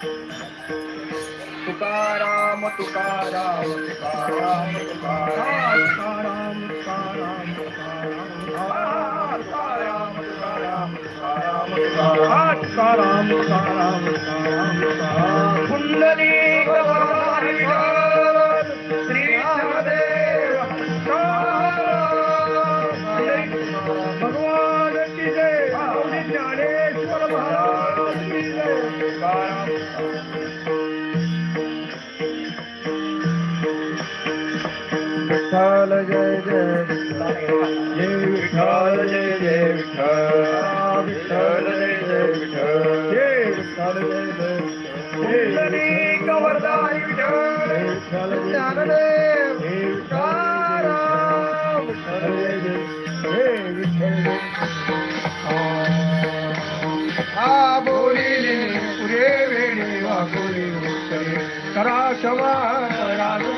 तुकाराम तुकाराम तुकाराम तुकाराम तुकाराम तुकाराम तुकाराम तुकाराम तुकाराम तुकाराम तुकाराम तुकाराम कुंडलिक वरदारी श्री रामदेव भगवान की जय ज्ञानेश्वर महाराज की जय विठ्ठल जय जय विठ्ठल जय जय विठ्ठल विठ्ठल जय जय विठ्ठल जय विठ्ठल जय जय कुंडलिक वरदारी विठ्ठल ज्ञानदेव तुकाराम विठ्ठल जय जय विठ्ठल हा बोलिले पुरे वेळी वागोली करा क्षमा राज